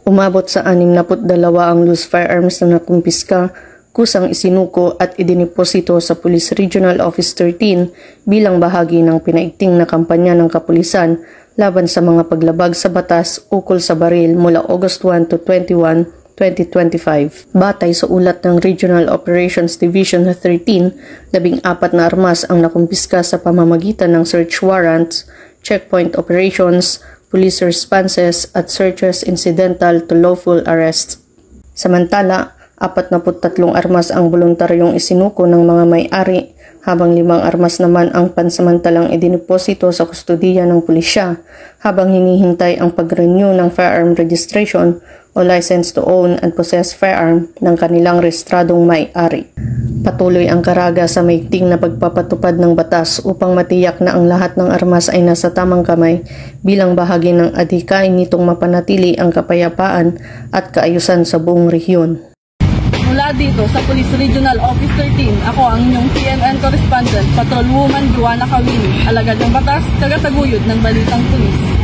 Umabot sa 62 ang loose firearms na nakumpiska, kusang isinuko at idiniposito sa Police Regional Office 13 bilang bahagi ng pinaigting na kampanya ng kapulisan laban sa mga paglabag sa batas ukol sa baril mula August 1 to 21, 2025. Batay sa ulat ng Regional Operations Division 13, 14 na armas ang nakumpiska sa pamamagitan ng search warrants, checkpoint operations, police responses at searches incidental to lawful arrests. Samantala, 43 armas ang voluntaryong isinuko ng mga may-ari, habang 5 armas naman ang pansamantalang idiniposito sa kustudiya ng pulisya habang hinihintay ang pag-renew ng firearm registration o license to own and possess firearm ng kanilang rehistradong may-ari. Patuloy ang karaga sa maigting na pagpapatupad ng batas upang matiyak na ang lahat ng armas ay nasa tamang kamay bilang bahagi ng adhikain nitong mapanatili ang kapayapaan at kaayusan sa buong rehiyon. Mula dito sa Police Regional Office 13, ako ang inyong PNN correspondent, Patrolwoman Joanna Kawini, alagad ng batas, tagataguyod ng Balitang Pulis.